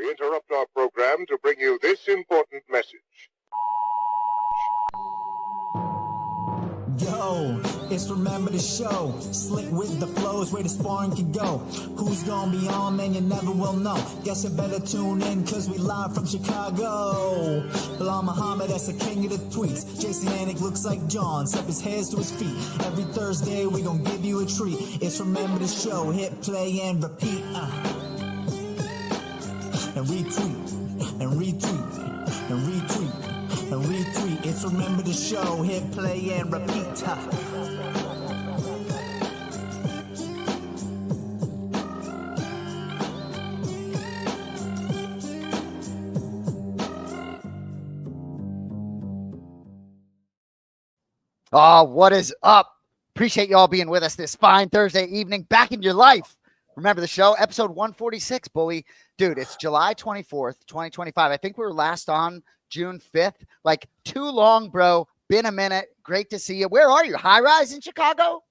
We interrupt our program to bring you this important message. Yo, it's Remember the Show. Slick with the flows, where the sparring can go. Who's gonna be on, man, you never will know. Guess you better tune in, cause we live from Chicago. Belal Muhammad, that's the king of the tweets. Jason Anik looks like John, step his hands to his feet. Every Thursday, we gonna give you a treat. It's Remember the Show, hit play and repeat. And retweet, and retweet, and retweet. And retweet, it's Remember the Show, hit play and repeat. Oh, what is up? Appreciate you all being with us this fine Thursday evening. Back in your life. Remember the Show, episode 146, bully. Dude, it's July 24th, 2025. I think we were last on June 5th. Like, too long, bro. Been a minute. Great to see you. Where are you? High rise in Chicago?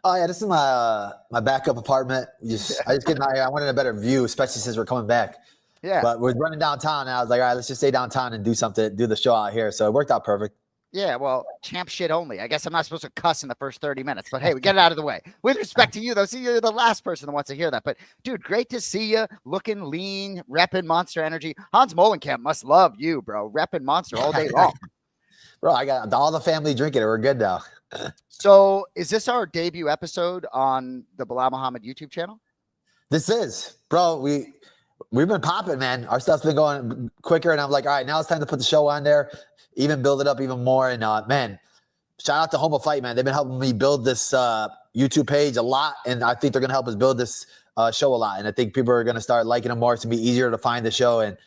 Oh yeah, this is my backup apartment. I wanted a better view, especially since we're coming back. Yeah. But we're running downtown, and I was like, all right, let's just stay downtown and do the show out here. So it worked out perfect. Yeah, well, champ shit only. I guess I'm not supposed to cuss in the first 30 minutes, but hey, we get it out of the way. With respect to you, though, see, you're the last person that wants to hear that. But, dude, great to see you, looking lean, repping Monster Energy. Hans Molenkamp must love you, bro, repping Monster all day long. Bro, I got all the family drinking it. We're good now. So is this our debut episode on the Belal Muhammad YouTube channel? This is. Bro, we've been popping, man. Our stuff's been going quicker, and I'm like, all right, now it's time to put the show on there. Even build it up even more. And man, shout out to Homo Fight, man. They've been helping me build this YouTube page a lot. And I think they're going to help us build this show a lot. And I think people are going to start liking them more. It's going to be easier to find the show. And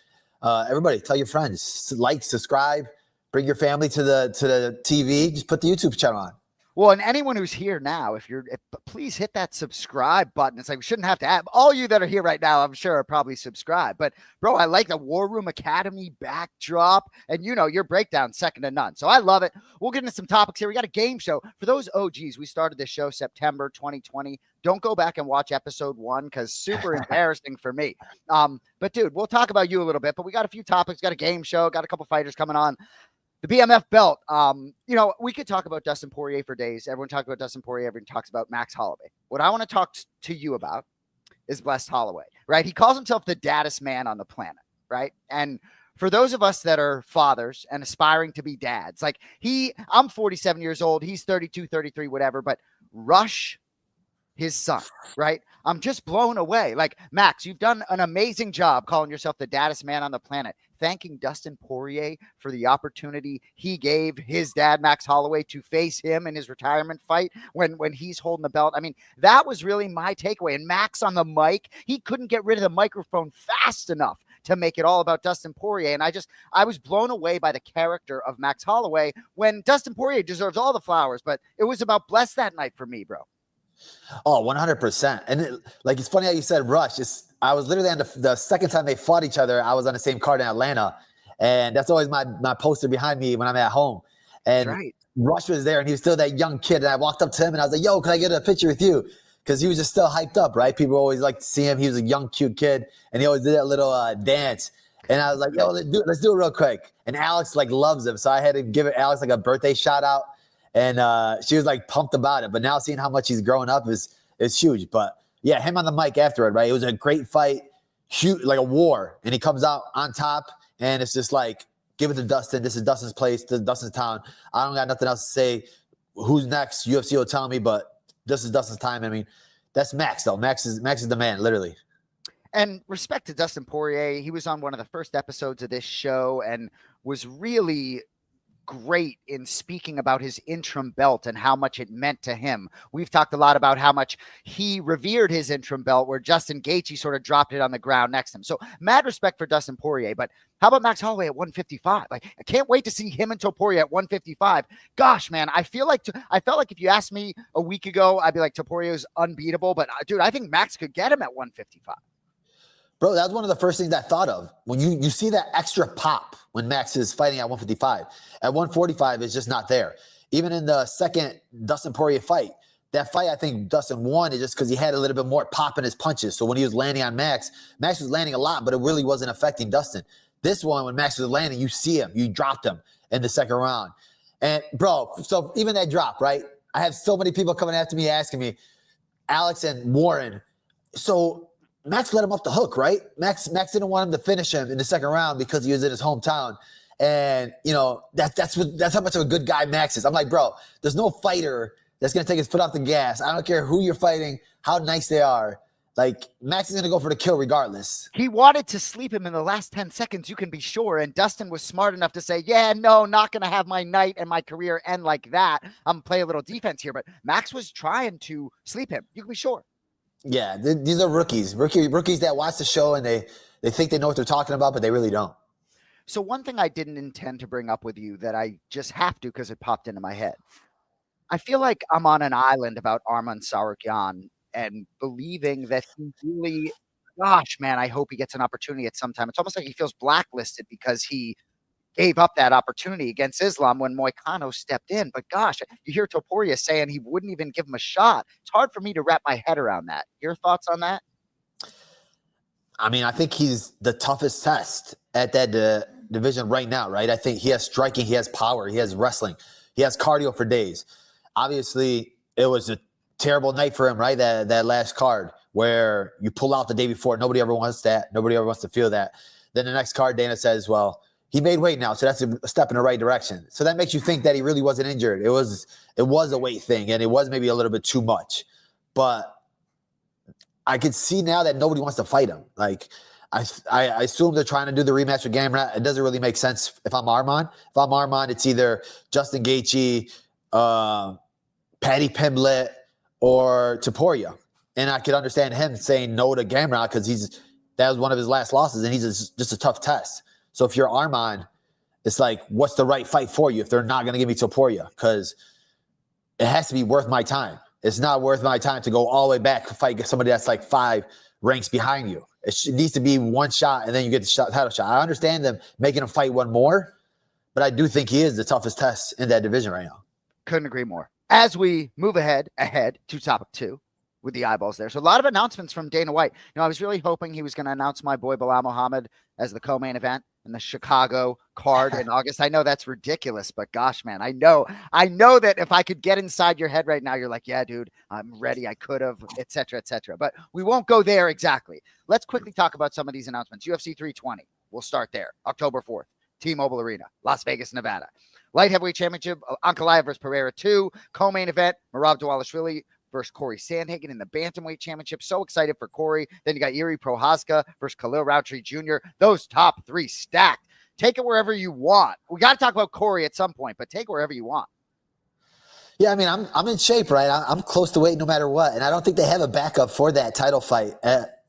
everybody, tell your friends, like, subscribe, bring your family to the TV. Just put the YouTube channel on. Well, and anyone who's here now, please hit that subscribe button. It's like we shouldn't have to have all you that are here right now. I'm sure are probably subscribed. But bro, I like the War Room Academy backdrop, and your breakdown second to none. So I love it. We'll get into some topics here. We got a game show for those OGs. We started this show September 2020. Don't go back and watch episode 1 because super embarrassing for me. But dude, we'll talk about you a little bit. But we got a few topics. Got a game show. Got a couple fighters coming on. The BMF belt, we could talk about Dustin Poirier for days. Everyone talks about Dustin Poirier. Everyone talks about Max Holloway. What I want to talk to you about is Blessed Holloway, right? He calls himself the daddest man on the planet, right? And for those of us that are fathers and aspiring to be dads, like I'm 47 years old. He's 32, 33, whatever, but Rush, his son, right? I'm just blown away. Like, Max, you've done an amazing job calling yourself the daddest man on the planet, thanking Dustin Poirier for the opportunity he gave his dad, Max Holloway, to face him in his retirement fight when he's holding the belt. I mean, that was really my takeaway. And Max on the mic, he couldn't get rid of the microphone fast enough to make it all about Dustin Poirier. And I was blown away by the character of Max Holloway when Dustin Poirier deserves all the flowers, but it was about Bless that night for me, bro. Oh, 100%. And it's funny how you said Rush. I was literally on the second time they fought each other. I was on the same card in Atlanta. And that's always my poster behind me when I'm at home. And right. Rush was there, and he was still that young kid. And I walked up to him, and I was like, yo, can I get a picture with you? Because he was just still hyped up, right? People always like to see him. He was a young, cute kid, and he always did that little dance. And I was like, yo, let's do it real quick. And Alex, loves him. So I had to give Alex, a birthday shout-out. And she was pumped about it. But now seeing how much he's growing up is huge. But yeah, him on the mic after it, right? It was a great fight, huge, like a war. And he comes out on top, and it's just give it to Dustin. This is Dustin's place. This is Dustin's town. I don't got nothing else to say. Who's next? UFC will tell me, but this is Dustin's time. I mean, that's Max, though. Max is the man, literally. And respect to Dustin Poirier. He was on one of the first episodes of this show and was really great in speaking about his interim belt and how much it meant to him. We've talked a lot about how much he revered his interim belt, where Justin Gaethje sort of dropped it on the ground next to him. So mad respect for Dustin Poirier. But how about Max Holloway at 155? I can't wait to see him and Topuria at 155. Gosh, man, I felt like if you asked me a week ago, I'd be like, Topuria's unbeatable. But dude, I think Max could get him at 155. Bro, that's one of the first things I thought of. When you see that extra pop when Max is fighting at 155. At 145, it's just not there. Even in the second Dustin Poirier fight, that fight, I think Dustin won it just because he had a little bit more pop in his punches. So when he was landing on Max was landing a lot, but it really wasn't affecting Dustin. This one, when Max was landing, you see him. You dropped him in the second round. And, bro, so even that drop, right? I have so many people coming after me asking me, Alex and Warren, so Max let him off the hook, right? Max didn't want him to finish him in the second round because he was in his hometown. And, you know, that's how much of a good guy Max is. I'm like, bro, there's no fighter that's going to take his foot off the gas. I don't care who you're fighting, how nice they are. Like, Max is going to go for the kill regardless. He wanted to sleep him in the last 10 seconds, you can be sure. And Dustin was smart enough to say, yeah, no, not going to have my night and my career end like that. I'm going to play a little defense here. But Max was trying to sleep him. You can be sure. Yeah, these are rookies that watch the show and they think they know what they're talking about, but they really don't. So one thing I didn't intend to bring up with you that I just have to because it popped into my head. I feel like I'm on an island about Arman Tsarukyan and believing that he really, gosh, man, I hope he gets an opportunity at some time. It's almost like he feels blacklisted because he gave up that opportunity against Islam when Moicano stepped in. But gosh, you hear Topuria saying he wouldn't even give him a shot. It's hard for me to wrap my head around that. Your thoughts on that? I mean, I think he's the toughest test at that division right now, right? I think he has striking, he has power, he has wrestling, he has cardio for days. Obviously, it was a terrible night for him, right? That last card where you pull out the day before. Nobody ever wants that. Nobody ever wants to feel that. Then the next card, Dana says, well, he made weight now, so that's a step in the right direction. So that makes you think that he really wasn't injured. It was a weight thing, and it was maybe a little bit too much. But I could see now that nobody wants to fight him. Like, I assume they're trying to do the rematch with Gamrot. It doesn't really make sense if I'm Arman. If I'm Arman, it's either Justin Gaethje, Paddy Pimblett, or Topuria. And I could understand him saying no to Gamrot because that was one of his last losses, and he's just a tough test. So if you're Arman, it's like, what's the right fight for you if they're not going to give me Topuria? Because it has to be worth my time. It's not worth my time to go all the way back to fight somebody that's like 5 ranks behind you. It needs to be one shot, and then you get the title shot. I understand them making him fight one more, but I do think he is the toughest test in that division right now. Couldn't agree more. As we move ahead to topic 2 with the eyeballs there. So a lot of announcements from Dana White. You know, I was really hoping he was going to announce my boy Belal Muhammad as the co-main event in the Chicago card in August. I know that's ridiculous, but gosh, man, I know that if I could get inside your head right now, you're like, yeah, dude, I'm ready. I could have, et cetera, but we won't go there exactly. Let's quickly talk about some of these announcements. UFC 320. We'll start there. October 4th, T-Mobile Arena, Las Vegas, Nevada. Light heavyweight championship, Ankalaev versus Pereira 2. Co-main event, Merab Dvalishvili versus Corey Sandhagen in the bantamweight championship. So excited for Corey. Then you got Yuri Prohaska versus Khalil Rountree Jr. Those top 3 stacked. Take it wherever you want. We got to talk about Corey at some point, but take it wherever you want. Yeah, I mean, I'm in shape, right? I'm close to weight no matter what, and I don't think they have a backup for that title fight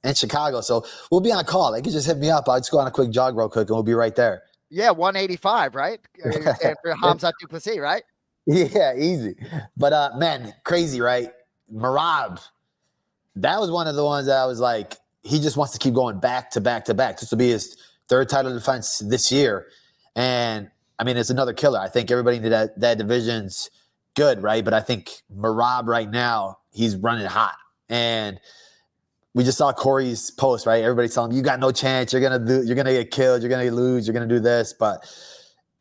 in Chicago. So we'll be on call. They can just hit me up. I'll just go on a quick jog real quick, and we'll be right there. Yeah, 185, right? For Hamzat Duplessis, right? Yeah, easy. But, man, crazy, right? Merab, that was one of the ones that I was like, he just wants to keep going back to back to back. This will be his 3rd title defense this year. And, I mean, it's another killer. I think everybody in that division's good, right? But I think Merab right now, he's running hot. And we just saw Corey's post, right? Everybody's telling him, you got no chance. You're gonna get killed. You're gonna lose. You're gonna do this. But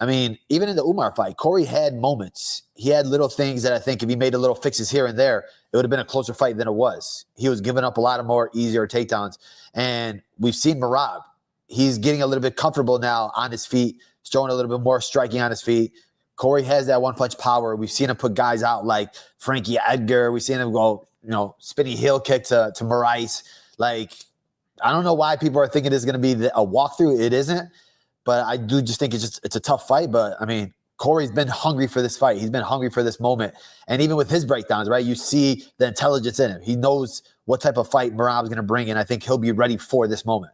I mean, even in the Umar fight, Corey had moments. He had little things that I think if he made a little fixes here and there, it would have been a closer fight than it was. He was giving up a lot of more easier takedowns. And we've seen Merab. He's getting a little bit comfortable now on his feet, showing a little bit more striking on his feet. Corey has that one-punch power. We've seen him put guys out like Frankie Edgar. We've seen him go, spinning heel kick to Moraes. Like, I don't know why people are thinking this is going to be a walkthrough. It isn't. But I do just think it's a tough fight. But, I mean, Corey's been hungry for this fight. He's been hungry for this moment. And even with his breakdowns, right, you see the intelligence in him. He knows what type of fight Merab's going to bring, and I think he'll be ready for this moment.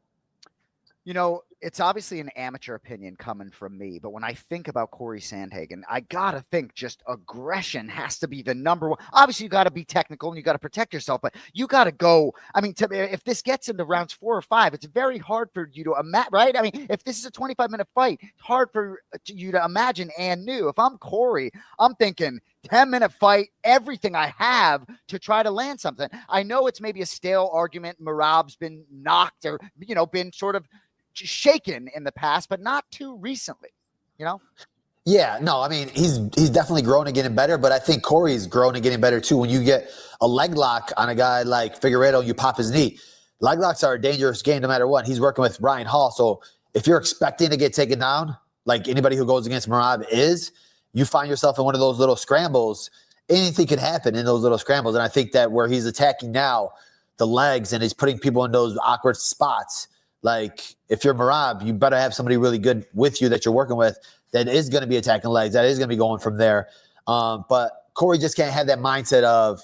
it's obviously an amateur opinion coming from me, but when I think about Corey Sandhagen, I gotta think just aggression has to be the number one. Obviously, you got to be technical and you got to protect yourself, but you got to go. I mean, if this gets into rounds 4 or 5, it's very hard for you to imagine, right? I mean, if this is a 25-minute fight, it's hard for you to imagine and new. If I'm Corey, I'm thinking 10-minute fight, everything I have to try to land something. I know it's maybe a stale argument. Merab's been knocked or, been sort of shaken in the past, but not too recently, Yeah, no, I mean, he's definitely grown and getting better, but I think Corey's grown and getting better too. When you get a leg lock on a guy like Figueiredo, you pop his knee. Leg locks are a dangerous game no matter what. He's working with Ryan Hall, so if you're expecting to get taken down, like anybody who goes against Merab is, you find yourself in one of those little scrambles. Anything can happen in those little scrambles, and I think that where he's attacking now, the legs, and he's putting people in those awkward spots. Like, if you're Merab, you better have somebody really good with you that you're working with that is going to be attacking legs, that is going to be going from there. But Corey just can't have that mindset of,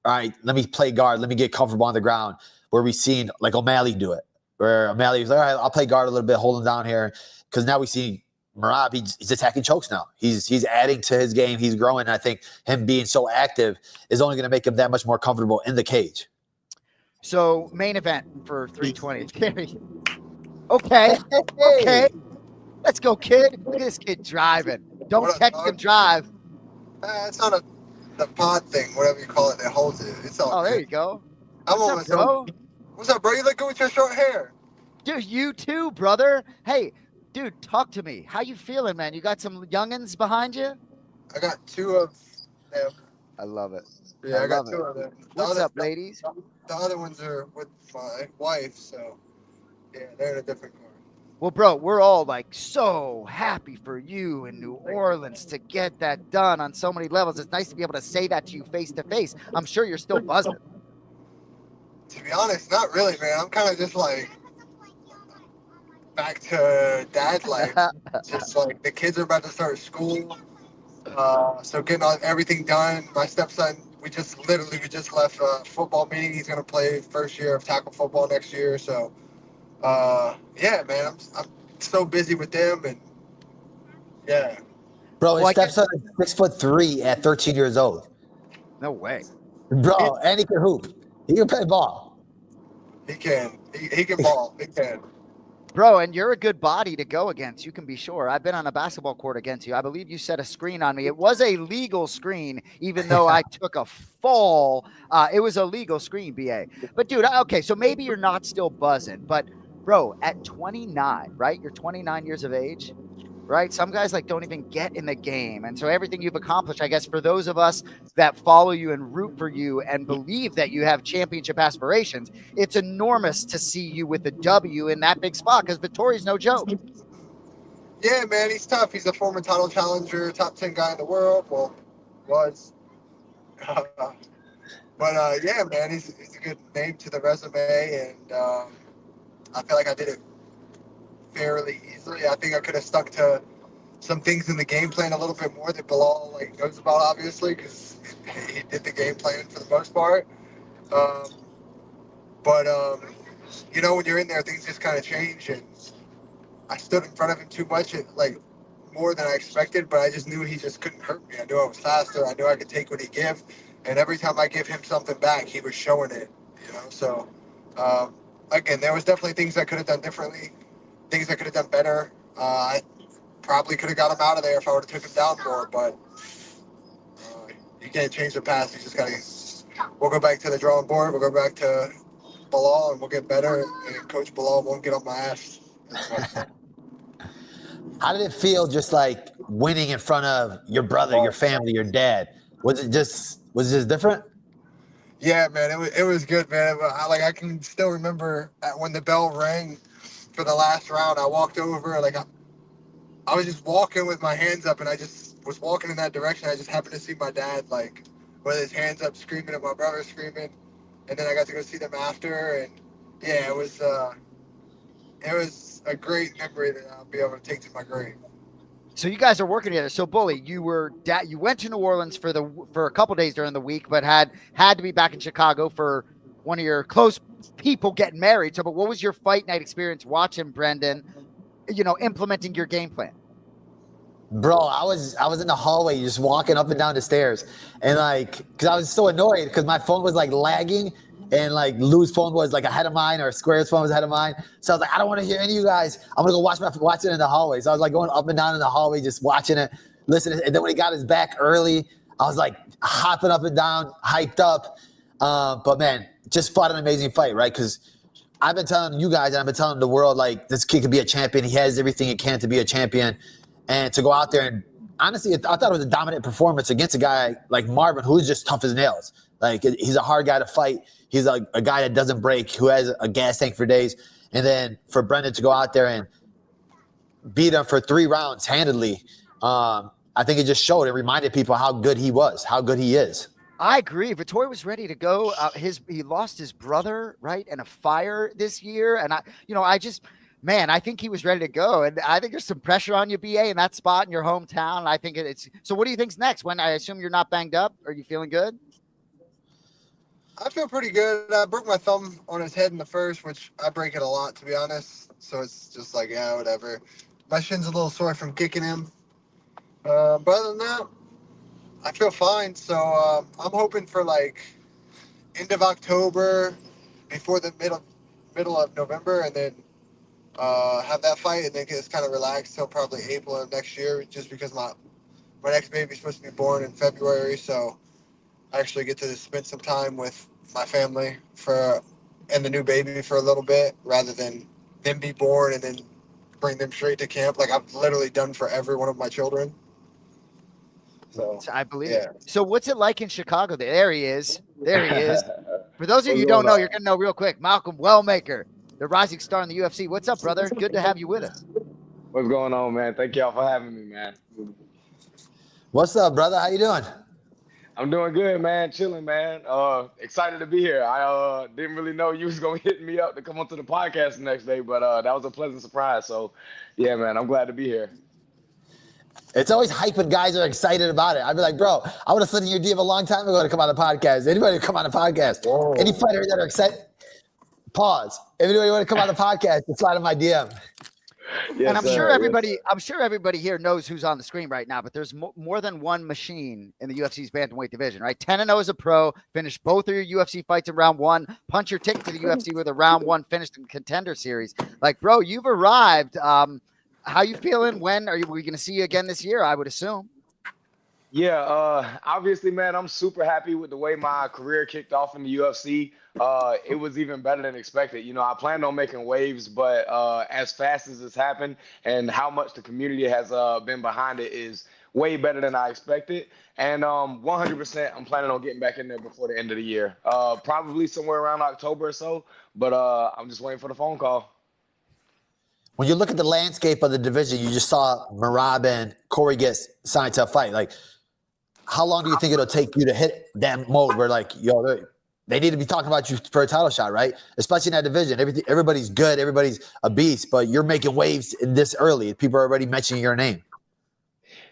all right, let me play guard, let me get comfortable on the ground, where we've seen, like, O'Malley do it, where O'Malley was like, all right, I'll play guard a little bit, hold him down here, because now we see Merab, he's attacking chokes now. He's adding to his game. He's growing. And I think him being so active is only going to make him that much more comfortable in the cage. So main event for 320. Okay. Okay. Let's go, kid. Look at this kid driving. Don't text him drive. It's not the pod thing, whatever you call it, that holds it. It's all Oh, good. there you go. What's up, bro? What's up, bro? You look good with your short hair. Dude, you too, brother. Hey, dude, talk to me. How you feeling, man? You got some youngins behind you? I got 2 of them. I love it. Yeah, I got 2 of them. What's up, ladies? The other ones are with my wife, so yeah, they're in a different car. Well, bro, we're all like so happy for you in New Orleans to get that done on so many levels. It's nice to be able to say that to you face to face. I'm sure you're still buzzing. To be honest, not really, man. I'm kind of just like back to dad life. Just like the kids are about to start school, so getting everything done. My stepson, we just left a football meeting. He's gonna play first year of tackle football next year. So, yeah, man, I'm so busy with them, and yeah. Bro, his stepson is 6'3" at 13 years old. No way. Bro, and he can hoop. He can play ball. He can. He can ball. He can. Bro, and you're a good body to go against. You can be sure. I've been on a basketball court against you. I believe you set a screen on me. It was a legal screen, even though I took a fall. It was a legal screen, BA. But, dude, okay, so maybe you're not still buzzing. But, bro, at 29, right? You're 29 years of age, right? Some guys, like, don't even get in the game. And so everything you've accomplished, I guess, for those of us that follow you and root for you and believe that you have championship aspirations, it's enormous to see you with a W in that big spot because Vittori's no joke. Yeah, man, he's tough. He's a former title challenger, top 10 guy in the world. Well, was. But, yeah, man, he's a good name to the resume, and I feel like I did it fairly easily. I think I could have stuck to some things in the game plan a little bit more that Belal knows about, obviously, because he did the game plan for the most part. But when you're in there, things just kind of change, and I stood in front of him too much, more than I expected, but I just knew he just couldn't hurt me. I knew I was faster. I knew I could take what he give, and every time I give him something back, he was showing it, So, again, there was definitely things I could have done differently, things I could have done better. I probably could have got him out of there if I would have took him down more, but you can't change the past. You just got to – we'll go back to the drawing board. We'll go back to Belal, and we'll get better, and Coach Belal won't get on my ass. How did it feel just like winning in front of your brother, your family, your dad? Was it just different? Yeah, man, it was good, man. I can still remember when the bell rang for the last round. I walked over, I was just walking with my hands up, and I just was walking in that direction. I just happened to see my dad, with his hands up, screaming, and my brother screaming. And then I got to go see them after, and yeah, it was a great memory that I'll be able to take to my grave. So you guys are working together. So Bully, you went to New Orleans for a couple days during the week, but had to be back in Chicago for one of your close people getting married. So, but what was your fight night experience watching Brendan implementing your game plan? Bro, I was in the hallway just walking up and down the stairs, and because I was so annoyed because my phone was lagging, and Lou's phone was ahead of mine, or Square's phone was ahead of mine. So I was like, I don't want to hear any of you guys. I'm gonna go watch it in the hallway. So I was going up and down in the hallway, just watching it, listening. And then when he got his back early, I was hopping up and down, hyped up. But man, just fought an amazing fight, right? Because I've been telling you guys, and I've been telling the world, this kid could be a champion. He has everything he can to be a champion. And to go out there and honestly, I thought it was a dominant performance against a guy like Marvin, who's just tough as nails. He's a hard guy to fight. He's a guy that doesn't break, who has a gas tank for days. And then for Brendan to go out there and beat him for 3 rounds handedly, I think it just showed. It reminded people how good he was, how good he is. I agree. Vettori was ready to go. He lost his brother, right, in a fire this year. And I think he was ready to go. And I think there's some pressure on you, BA, in that spot in your hometown. I think it's – so what do you think's next? When I assume you're not banged up? Are you feeling good? I feel pretty good. I broke my thumb on his head in the first, which I break it a lot, to be honest. So it's just whatever. My shin's a little sore from kicking him. But other than that, I feel fine. So I'm hoping for end of October, before the middle of November, and then have that fight, and then get kind of relaxed till probably April of next year, just because my next baby's supposed to be born in February, so I actually get to spend some time with my family and the new baby for a little bit, rather than them be born and then bring them straight to camp. I've literally done for every one of my children. So I believe yeah. it. So what's it like in Chicago? There he is. For those of you who don't know, you're going to know real quick. Malcolm Wellmaker, the rising star in the UFC. What's up, brother? Good to have you with us. What's going on, man? Thank y'all for having me, man. What's up, brother? How you doing? I'm doing good, man. Chilling, man. Excited to be here. I didn't really know you was gonna hit me up to come onto the podcast the next day, but that was a pleasant surprise. So, yeah, man, I'm glad to be here. It's always hype when guys are excited about it. I'd be like, bro, I would have slid in your DM a long time ago to come on the podcast. Anybody come on the podcast? Whoa. Any fighter that are excited? Pause. If anybody want to come on the podcast, just slide in my DM. Yes, and I'm sure everybody here knows who's on the screen right now, but there's more than one machine in the UFC's bantamweight division, right? 10-0 as a pro, finished both of your UFC fights in round 1, punch your ticket to the UFC with a round 1 finished in Contender Series. Bro, you've arrived. How you feeling? When are we going to see you again this year? I would assume. Yeah, obviously, man, I'm super happy with the way my career kicked off in the UFC. It was even better than expected. I planned on making waves, but as fast as it's happened and how much the community has been behind it is way better than I expected. And 100%, I'm planning on getting back in there before the end of the year. Probably somewhere around October or so, but I'm just waiting for the phone call. When you look at the landscape of the division, you just saw Merab and Corey get signed to a fight. How long do you think it'll take you to hit that mode where they need to be talking about you for a title shot, right? Especially in that division. Everybody's good. Everybody's a beast, but you're making waves this early. People are already mentioning your name.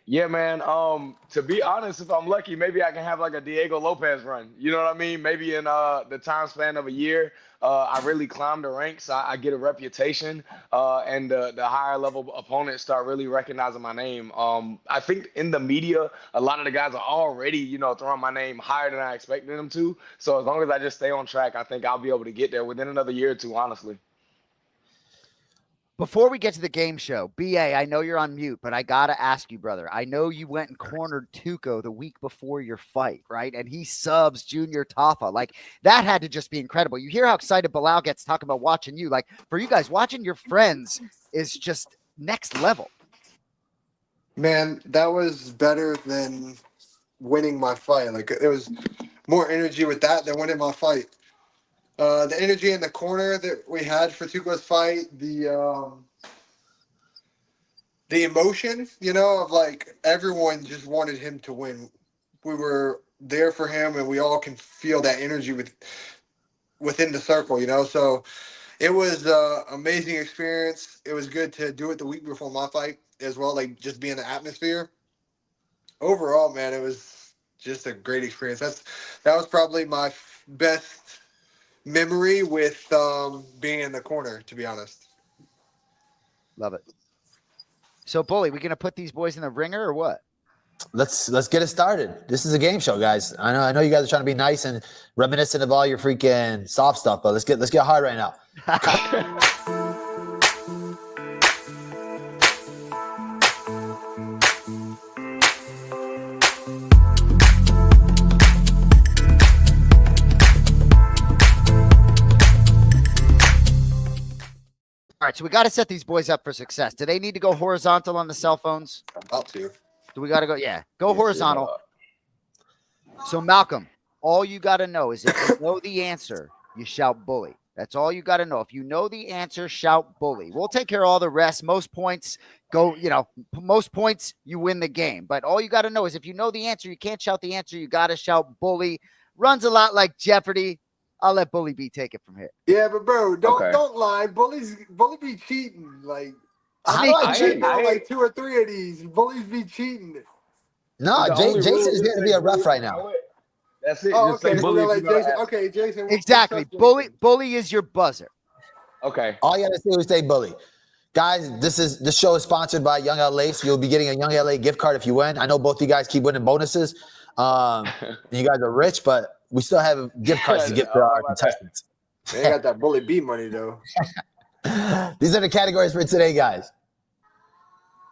Yeah, man. To be honest, if I'm lucky, maybe I can have a Diego Lopez run. You know what I mean? Maybe in the time span of a year, I really climb the ranks. I get a reputation, and the higher level opponents start really recognizing my name. I think in the media, a lot of the guys are already, throwing my name higher than I expected them to. So as long as I just stay on track, I think I'll be able to get there within another year or two, honestly. Before we get to the game show, BA, I know you're on mute, but I got to ask you, brother. I know you went and cornered Tuco the week before your fight, right? And he subs Junior Tafa. That had to just be incredible. You hear how excited Belal gets talking about watching you. For you guys, watching your friends is just next level. Man, that was better than winning my fight. It was more energy with that than winning my fight. The energy in the corner that we had for Tuco's fight, the emotion, of everyone just wanted him to win. We were there for him, and we all can feel that energy within the circle, So it was an amazing experience. It was good to do it the week before my fight as well, just be in the atmosphere. Overall, man, it was just a great experience. That was probably my best memory with being in the corner, to be honest. Love it. So, Bully, we gonna put these boys in the ringer or what? Let's get it started. This is a game show, guys. I know you guys are trying to be nice and reminiscent of all your freaking soft stuff, but let's get hard right now. All right, so we got to set these boys up for success. Do they need to go horizontal on the cell phones? I'm about to. Do we got to go? Yeah, go horizontal. So, Malcolm, all you got to know is if you know the answer, you shout bully. That's all you got to know. If you know the answer, shout bully. We'll take care of all the rest. Most points go, most points, you win the game. But all you got to know is if you know the answer, you can't shout the answer. You got to shout bully. Runs a lot like Jeopardy. I'll let Bully B take it from here. Yeah, but bro, don't lie. Bully be cheating. Like I cheat on like 2 or 3 of these. Bullies be cheating. No, Jason is going to be a ref right now. That's it. Oh, Just okay. say bully. Like Jason. Okay, Jason. Exactly. Bully is your buzzer. Okay. All you got to say is say bully. Guys, this show is sponsored by Young LA, so you'll be getting a Young LA gift card if you win. I know both you guys keep winning bonuses. And you guys are rich, but we still have gift cards to give to our contestants. They got that Bully B money though. These are the categories for today, guys.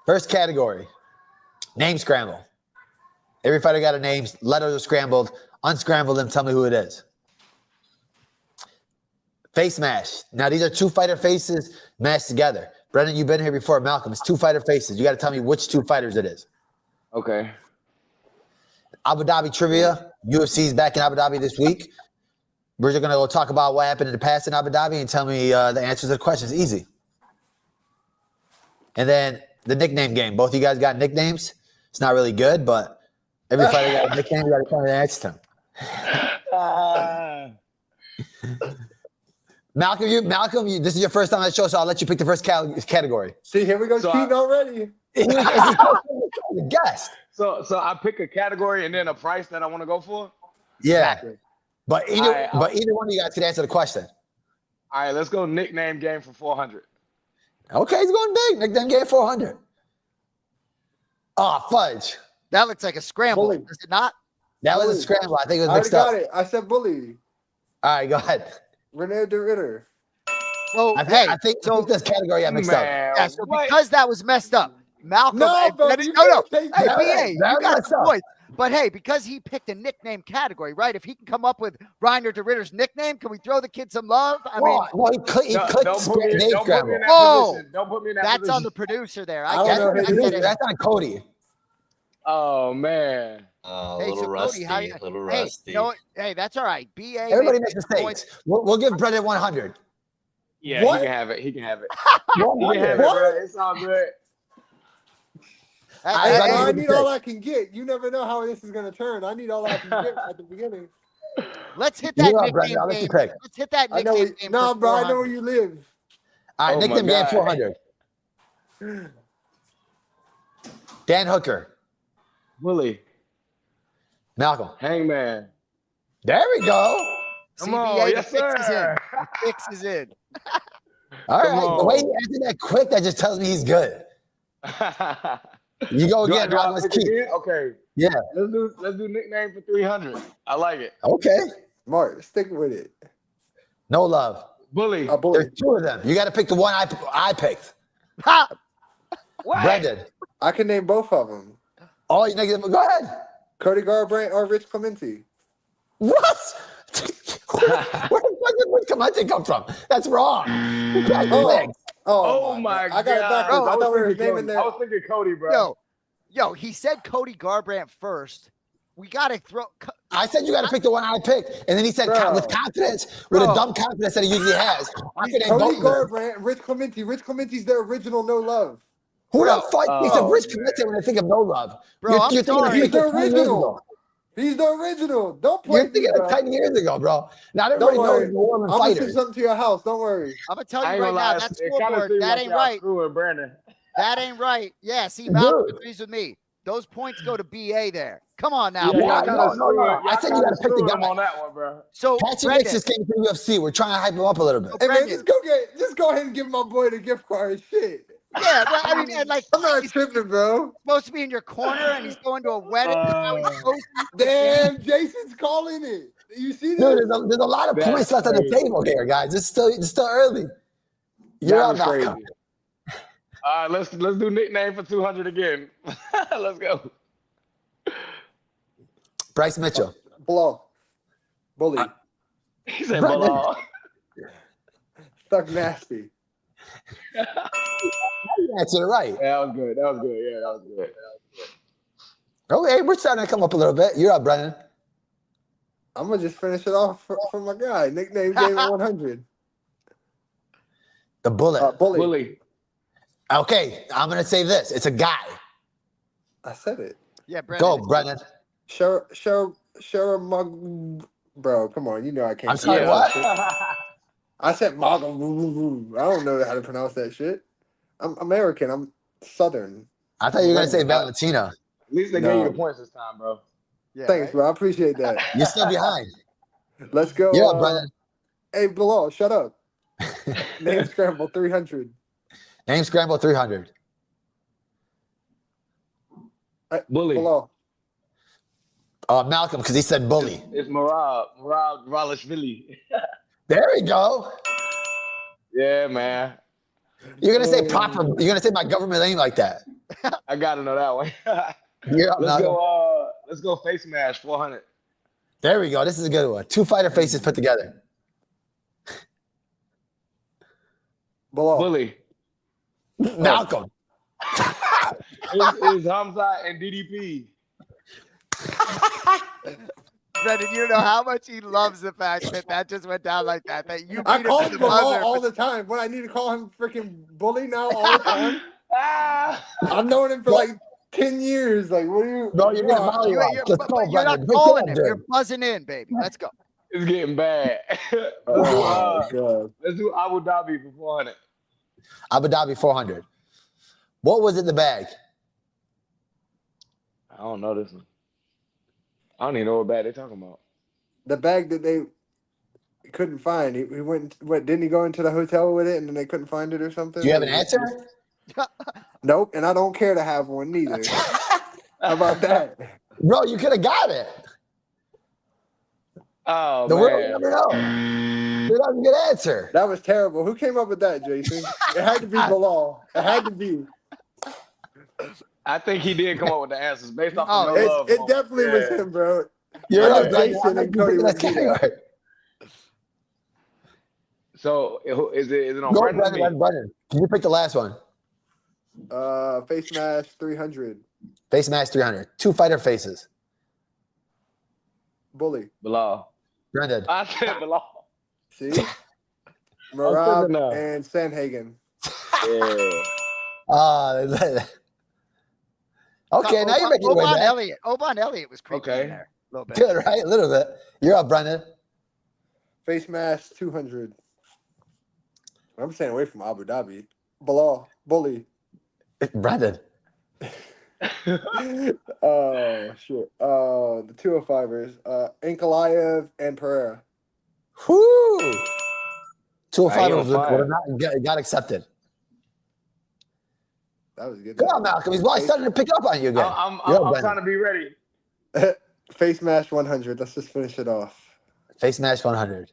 First category, name scramble. Every fighter got a name. Letters are scrambled. Unscramble them. Tell me who it is. Face mash. Now, these are 2 fighter faces mashed together. Brendan, you've been here before. Malcolm, it's 2 fighter faces. You got to tell me which 2 fighters it is. Okay. Abu Dhabi trivia. UFC's back in Abu Dhabi this week. We're just going to go talk about what happened in the past in Abu Dhabi and tell me the answers to the questions. Easy. And then the nickname game. Both of you guys got nicknames. It's not really good, but every fighter got a nickname. You got to tell me the answer to them. Malcolm, this is your first time on the show, so I'll let you pick the first category. See, here we go cheating already. Guest. So I pick a category and then a price that I want to go for? Yeah. Exactly. But either one of you guys can answer the question. All right, let's go nickname game for 400. Okay, he's going big. Nickname game 400. Oh, fudge. That looks like a scramble. Bully. Does it not? That was a scramble. I think it was I mixed got up. it. I said Bully. All right, go ahead. Rene de Ritter. So, I think this category got mixed up. Yeah, so because that was messed up, Malcolm. No, bro, Hey, BA, you got some points. But hey, because he picked a nickname category, right? If he can come up with Reiner de Ritter's nickname, can we throw the kid some love? I mean, he clicked Don't put me in that position. That's on the producer there. I get it. That's on Cody. Oh, man. A Hey, little so rusty. Cody, Little hey, rusty. hey, that's all right. BA. Everybody makes mistakes. We'll give Brendan 100. Yeah, What? he can have it. He can have it. 100. He can have it, bro. It's all good. I need all I can get. You never know how this is going to turn. I need all I can get at the beginning. Let's hit that You're up, nickname Brendan. I'll let you game. pick. Let's hit that I know. nickname game. No, for bro, I know 400. where you live. All right, Oh, nickname my game God. 400. Dan Hooker. Willie. Malcolm. Hangman. There we go. Come CBA, on, the yes, fix is in. sir. The fix is in. All Come right. on. The way he answered that quick, that just tells me he's good. You go again. Do I Let's pick keep. again? Okay. Yeah. Let's do nickname for 300. I like it. Okay. Mark, stick with it. No love. Bully. Bully. There's 2 of them. You got to pick the one I picked. Ha! What? Brendan. I can name both of them. Oh, you niggas, go ahead. Cody Garbrandt or Rich Clemente. What? Where did Rich Clemente come from? That's wrong. Oh my God. I got it backwards. God. I thought we were thinking naming Cody. that. I was thinking Cody, bro. Yo, he said Cody Garbrandt first. We got to throw. I said you got to pick the one I picked. And then he said Bro. with confidence, with a dumb confidence that he usually has. I could name Cody both of them. Garbrandt and Rich Clemente. Rich Clemente's the original No Love. Who the fuck thinks of Oh, Rich Clemente when they think of No Love? Bro, I'm you're thinking of sorry. He's the Rich 10 years original. ago. He's the original. Don't play You're thinking me, of bro. 10 years ago, bro. Not Don't everybody worry. knows New Orleans I'm going to send fighters. something to your house. Don't worry. I'm gonna tell I you ain't right gonna now. lie. That It kinda scoreboard, seems that like ain't y'all right. screwing Brandon. That ain't right. Yeah, see, Malcolm Dude. agrees with me. Those points go to BA there. Come on now. Yeah, Why? y'all kinda No. screwing- I y'all said you gotta kinda pick the screwing him guy. on that one, bro. So, Patchy Brendan, Mix just came to UFC. We're trying to hype him up a little bit. Hey, man, Brendan. just go ahead and give my boy the gift card. Shit. Yeah, well, I mean, and like I'm not he's tripping, bro. supposed to be in your corner, and he's going to a wedding. And now he's posing for the camera. Damn, Jason's calling it. You see this? Dude, there's a lot of That's points left on the crazy. table here, guys. It's still early. You're That up, was crazy. Malcolm. All right, let's do nickname for 200 again. Let's go. Bryce Mitchell. Blow. Bully. He said Brandon. Belal. Stuck nasty. You answered it right. Yeah, that was good. That was good. Yeah, that was good. Okay, we're starting to come up a little bit. You're up, Brennan. I'm gonna just finish it off for my guy. Nickname Game 100. The Bullet. Bully. Bully. Okay, I'm gonna say this. It's a guy. I said it. Yeah, Brendan. Go, Brennan. Sure, bro. Come on, you know I can't. I'm sorry, Yeah. what? I said Maga. I don't know how to pronounce that shit. I'm American. I'm Southern. I thought you were gonna say Valentina. At least they No. gave you the points this time, bro. Yeah, Thanks, right? bro. I appreciate that. You're still behind. Let's go. You're up, Brennan. Hey, Belal, shut up. Name scramble 300. Name scramble 300. Bully. Belal. Malcolm, because he said bully. It's Murad Ralishvili. There we go. Yeah, man. You're gonna say proper. You're gonna say my government name like that. I gotta know that one. You're up, Let's Malcolm. go. Let's go face mash 400. There we go. This is a good one. Two fighter faces put together. Belal. Bully. Malcolm. Is Hamza and DDP. Brendan, you know how much he loves the fact that just went down like that. That you I beat call him him to the Belal buzzer. all the time. When I need to call him freaking bully now all the time. Ah! I've known him for like 10 years. Like, what are you? Bro, you're gonna molly You, rock. you're, Let's but go, you're not Brennan. Bring calling it him. up, You're dude. buzzing in, baby. Let's go. It's getting bad. Oh, my God. Let's do Abu Dhabi for 400. Abu Dhabi 400. What was in the bag? I don't know this one. I don't even know what bag they're talking about. The bag that they couldn't find. He went. What? Didn't he go into the hotel with it and then they couldn't find it or something? Do you have an answer? Nope. And I don't care to have one neither. How about that? Bro, you could have got it. Oh, The world will man. never know. That was a good answer. That was terrible. Who came up with that, Jason? It had to be Belal. It had to be. I think he did come up with the answers based off Oh, of no love. It definitely was Yeah. him, bro. You're I know right, Brennan. Jason and Cody That's would do that. category. So is it on Go, Brendan? or me? Brennan. Can you pick the last one? Face mash 300. Face match 300. Two fighter faces. Bully. Belal. Brendan. I said Belal. See? Marab thinking of- and Sanhagen. Yeah. Okay, now you're making your way Oban back. Elliott. Oban Elliott was creepy Okay. in there a little bit. Good, right? A little bit. You're up, Brendan. Face mash 200. I'm staying away from Abu Dhabi. Belal. Bully. Brendan. Oh, shit. The 205ers. Ankalaev and Pereira. Whoo! 205 Right, was on fire. got accepted. That was good. Good on Malcolm. He's starting to pick up on you again. I'm You're up, trying Brendan. to be ready. Face mash 100. Let's just finish it off. Face match 100.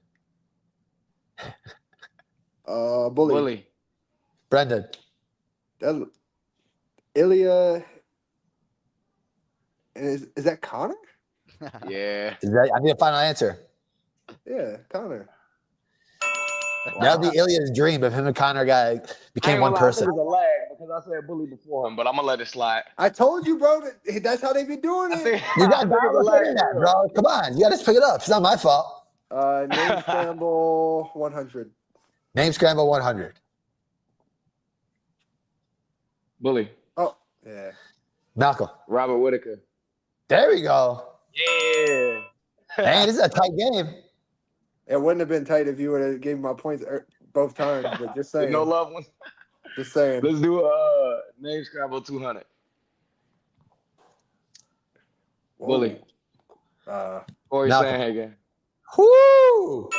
Bully. Bully. Brendan. That, Ilya. And is that Connor? Yeah. I need a final answer. Yeah, Connor. That would be Ilya's dream if him and Connor became one person. It was a lag because I said Bully before him, but I'm gonna let it slide. I told you, bro, that's how they be doing I it. think You got I think it was a download lag. internet, bro. Come on. You got to pick it up. It's not my fault. Name scramble 100. Name scramble 100. Bully. Oh, yeah. Malcolm. Robert Whitaker. There we go. Yeah. Man, this is a tight game. It wouldn't have been tight if you would have gave me my points both times, but just saying. No love one. Just saying. Let's do name scramble 200. Whoa. Bully. Corey Malcolm. Sanhagen. Whoo!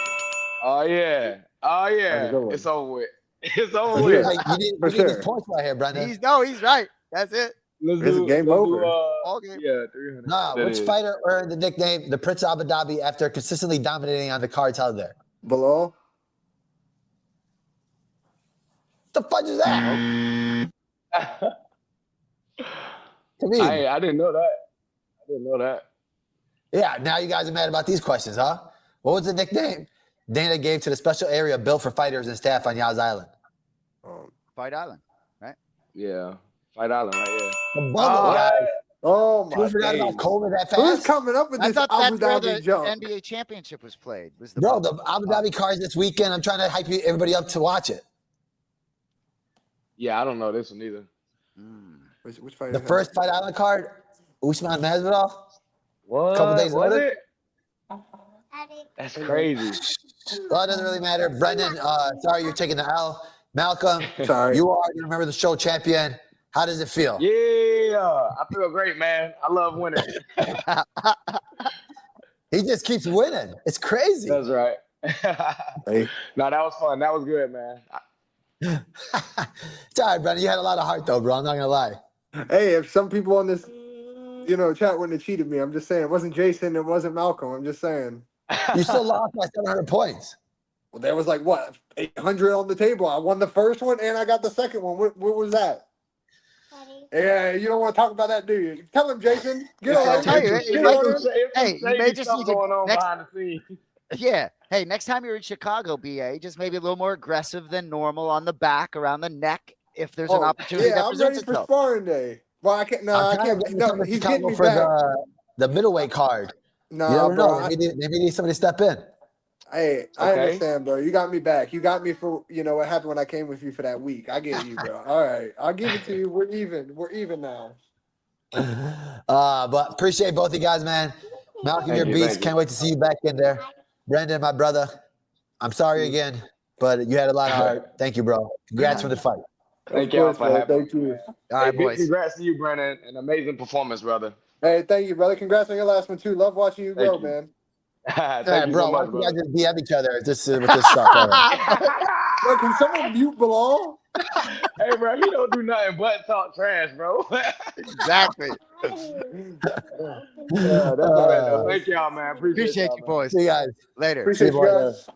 Oh yeah. Oh That's a yeah. good one. It's over with. It's over For with. sure. Like, you need For these sure. points right here, Brendan. He's right. That's it. Let's It's do game let's over. Do, All game. yeah, 300. Nah, That which is. fighter earned the nickname the Prince of Abu Dhabi after consistently dominating on the cards held there? Belal. What the fudge is that? To me. I didn't know that. I didn't know that. Yeah, now you guys are mad about these questions, huh? What was the nickname Dana gave to the special area built for fighters and staff on Yas Island? Fight Island, right? Yeah. Fight Island right here. The bubble, guys. Oh my You forgot about days. COVID that Who's fast? coming up with I this thought Abu that's where Dhabi the jump? NBA championship was played. Was the Bro, bubble. the Abu Dhabi cards this weekend. I'm trying to hype everybody up to watch it. Yeah, I don't know this one either. Which fight? The first Fight Island card, Usman Masvidal. What? Couple days was later? it? That's crazy. Well, it doesn't really matter. Brendan, sorry you're taking the L. Malcolm, Sorry. you are, you remember the show champion. How does it feel? Yeah, I feel great, man. I love winning. He just keeps winning. It's crazy. That's right. Hey. No, that was fun. That was good, man. It's all right, Brendan. You had a lot of heart, though, bro. I'm not going to lie. Hey, if some people on this, chat wouldn't have cheated me, I'm just saying. It wasn't Jason. It wasn't Malcolm. I'm just saying. You still lost by 700 points. Well, there was like, what, 800 on the table. I won the first one, and I got the second one. What was that? Yeah, you don't want to talk about that, do you? Tell him, Jason. Get on I'll him. tell you, Get might on be- him. Hey, you may just need to going on next- behind the scenes. Yeah. Hey, next time you're in Chicago, BA, just maybe a little more aggressive than normal on the back, around the neck, if there's an opportunity that I'm ready presents for itself. sparring day. Well, I can't. No, I can't. No, he's getting me for back. the middleweight card. Nah, You never bro. know. Maybe they need somebody to step in. Hey, I Okay. understand, bro. You got me back. You got me for what happened when I came with you for that week. I get you, bro. All right, I'll give it to you. We're even. We're even now. But appreciate both you guys, man. Malcolm, Thank your you, beast. thank you. Can't wait to see you back in there. Brendan, my brother. I'm sorry again, but you had a lot of heart. Thank you, bro. Congrats for the fight. Thank Of y'all course, for bro. having me. Thank you. All right, Big boys. congrats to you, Brandon. An amazing performance, brother. Hey, thank you, brother. Congrats on your last one too. Love watching you grow, Thank you. man. Thank Yeah, you bro, so why much, don't you guys brother. just DM each other with this stuff? All right. Bro, can someone mute Belal? Hey, bro, he don't do nothing but talk trash, bro. Exactly. Yeah, that's All right, all though. Thank y'all, man. Appreciate y'all, you, man. boys. See you guys. Later. Appreciate you guys.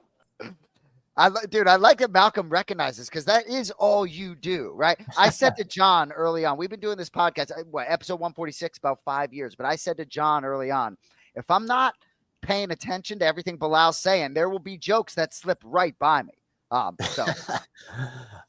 Dude, I like that Malcolm recognizes because that is all you do, right? I said to John early on, we've been doing this podcast, episode 146, about 5 years, but I said to John early on, if I'm not paying attention to everything Belal's saying, there will be jokes that slip right by me. No,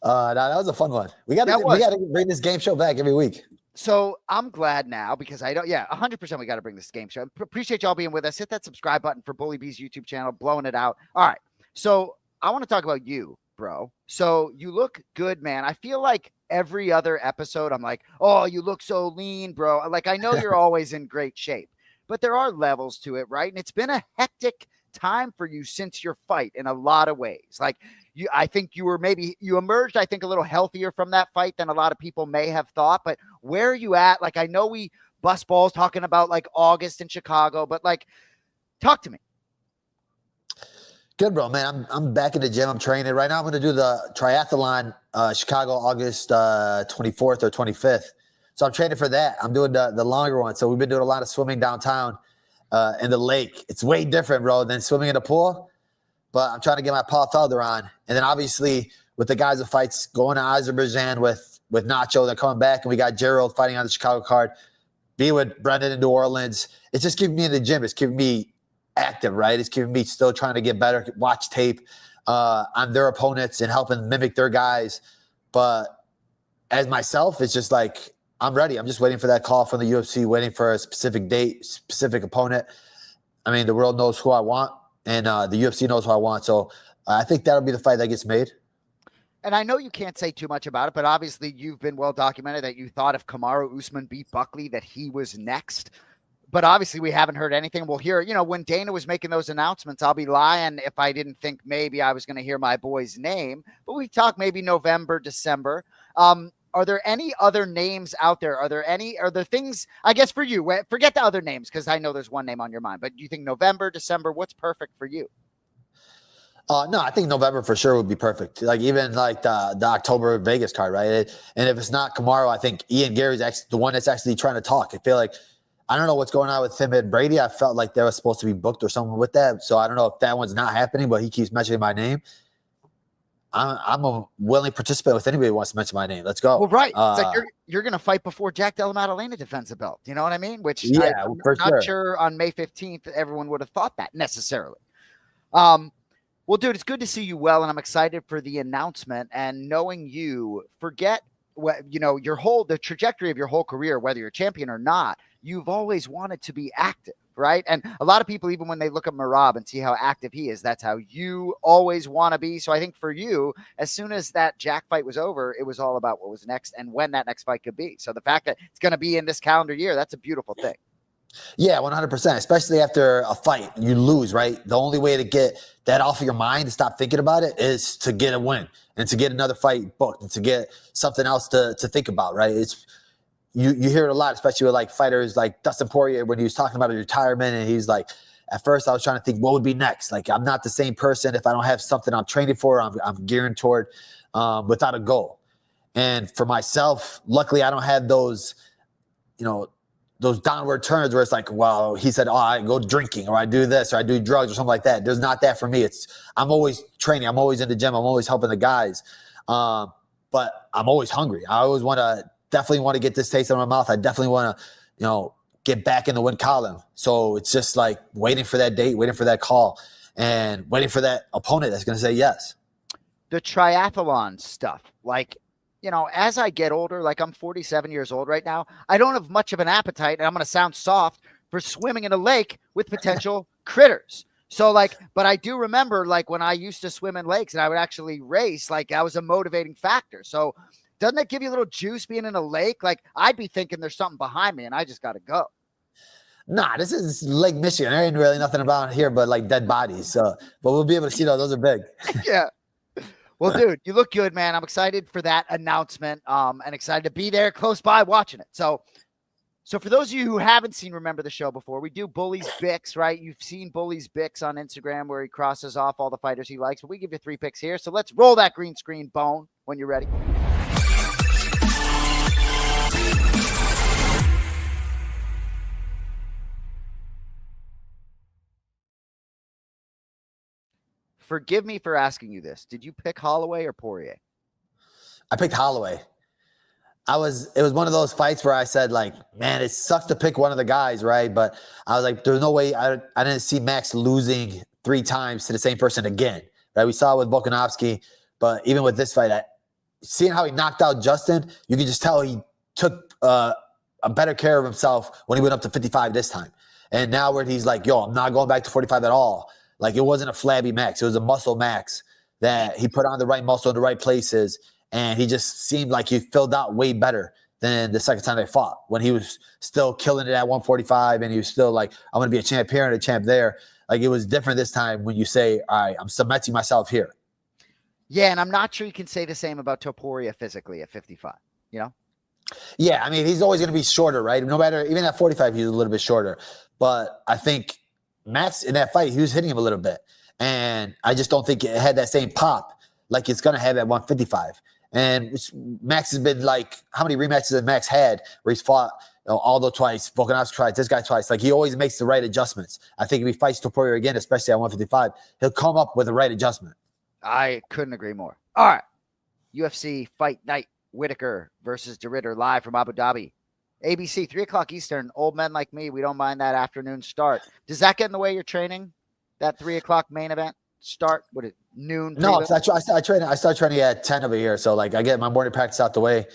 that was a fun one. We got That to was. bring this game show back every week. So I'm glad now because 100% we got to bring this game show. Appreciate y'all being with us. Hit that subscribe button for Bully B's YouTube channel, blowing it out. All right. So I want to talk about you, bro. So you look good, man. I feel like every other episode, I'm like, oh, you look so lean, bro. Like, I know you're always in great shape, but there are levels to it, right? And it's been a hectic time for you since your fight in a lot of ways. Like, I think you emerged, I think, a little healthier from that fight than a lot of people may have thought. But where are you at? Like, I know we bust balls talking about like August in Chicago, but like, talk to me. Good, bro, man. I'm back in the gym. I'm training right now. I'm going to do the triathlon, Chicago, August 24th or 25th. So I'm training for that. I'm doing the longer one. So we've been doing a lot of swimming downtown in the lake. It's way different, bro, than swimming in a pool. But I'm trying to get my Paul Felder on. And then obviously with the guys of fights going to Azerbaijan with Nacho, they're coming back. And we got Gerald fighting on the Chicago card. Be with Brendan in New Orleans. It's just keeping me in the gym. It's keeping me active, right? It's keeping me still trying to get better, watch tape on their opponents and helping mimic their guys. But as myself, it's just like, I'm ready. I'm just waiting for that call from the UFC, waiting for a specific date, specific opponent. I mean, the world knows who I want, and the UFC knows who I want. So I think that'll be the fight that gets made. And I know you can't say too much about it, but obviously you've been well documented that you thought if Kamaru Usman beat Buckley that he was next. But obviously we haven't heard anything. We'll hear, when Dana was making those announcements, I'll be lying if I didn't think maybe I was going to hear my boy's name. But we talk maybe November, December. Are there any other names out there? Are there things, I guess for you, forget the other names because I know there's one name on your mind, but do you think November, December, what's perfect for you? No, I think November for sure would be perfect. Like even like the October Vegas card, right? And if it's not Kamaru, I think Ian Gary's actually the one that's actually trying to talk. I feel like I don't know what's going on with him and Brady. I felt like they were supposed to be booked or something with that. So I don't know if that one's not happening, but he keeps mentioning my name. I'm a willing participant with anybody who wants to mention my name. Let's go. Well, right. It's like you're going to fight before Jack Della Maddalena defends a belt. You know what I mean? Which I'm not sure on May 15th everyone would have thought that necessarily. Well, dude, it's good to see you well, and I'm excited for the announcement. And knowing you, forget what the trajectory of your whole career, whether you're a champion or not. You've always wanted to be active, right? And a lot of people, even when they look at Merab and see how active he is, that's how you always want to be. So I think for you, as soon as that Jack fight was over, it was all about what was next and when that next fight could be. So the fact that it's going to be in this calendar year, that's a beautiful thing. Yeah, 100%. Especially after a fight, you lose, right? The only way to get that off of your mind and stop thinking about it is to get a win and to get another fight booked and to get something else to think about, right? It's you hear it a lot, especially with like fighters like Dustin Poirier when he was talking about his retirement, and he's like, at first I was trying to think what would be next. Like I'm not the same person if I don't have something I'm training for, I'm gearing toward without a goal. And for myself, luckily I don't have those, those downward turns where it's like, well, he said, oh, I go drinking or I do this or I do drugs or something like that. There's not that for me. I'm always training. I'm always in the gym. I'm always helping the guys. But I'm always hungry. I always definitely want to get this taste in my mouth. I definitely want to, get back in the win column. So it's just like waiting for that date, waiting for that call, and waiting for that opponent that's going to say yes. The triathlon stuff, like, as I get older, like I'm 47 years old right now, I don't have much of an appetite, and I'm going to sound soft, for swimming in a lake with potential critters. So but I do remember when I used to swim in lakes and I would actually race, that was a motivating factor. So doesn't that give you a little juice being in a lake? I'd be thinking there's something behind me and I just got to go. Nah, this is Lake Michigan. There ain't really nothing about here but dead bodies. So, but we'll be able to see those. Those are big. Yeah. Well, dude, you look good, man. I'm excited for that announcement and excited to be there close by watching it. So for those of you who haven't seen Remember the Show before, we do Bully's Bicks, right? You've seen Bully's Bicks on Instagram where he crosses off all the fighters he likes, but we give you 3 picks here. So let's roll that green screen, Bone, when you're ready. Forgive me for asking you this. Did you pick Holloway or Poirier? I picked Holloway. It was one of those fights where I said, man, it sucks to pick one of the guys, right? But I was like, there's no way I didn't see Max losing 3 times to the same person again, right? We saw it with Volkanovski, but even with this fight, seeing how he knocked out Justin, you can just tell he took a better care of himself when he went up to 55 this time. And now where he's like, yo, I'm not going back to 45 at all. It wasn't a flabby Max. It was a muscle Max that he put on the right muscle in the right places. And he just seemed like he filled out way better than the second time they fought when he was still killing it at 145. And he was still like, I'm going to be a champ here and a champ there. It was different this time when you say, all right, I'm cementing myself here. Yeah. And I'm not sure you can say the same about Topuria physically at 55, Yeah. I mean, he's always going to be shorter, right? No matter, even at 45, he's a little bit shorter. But I think Max in that fight, he was hitting him a little bit. And I just don't think it had that same pop like it's going to have at 155. And Max has been how many rematches has Max had where he's fought Aldo twice, Volkanovski twice, this guy twice. He always makes the right adjustments. I think if he fights Topuria again, especially at 155, he'll come up with the right adjustment. I couldn't agree more. All right. UFC Fight Night, Whitaker versus DeRitter live from Abu Dhabi. ABC, 3 o'clock Eastern. Old men like me, we don't mind that afternoon start. Does that get in the way of your training? That 3 o'clock main event start? What is noon? No, I start training at 10 over here. So I get my morning practice out the way.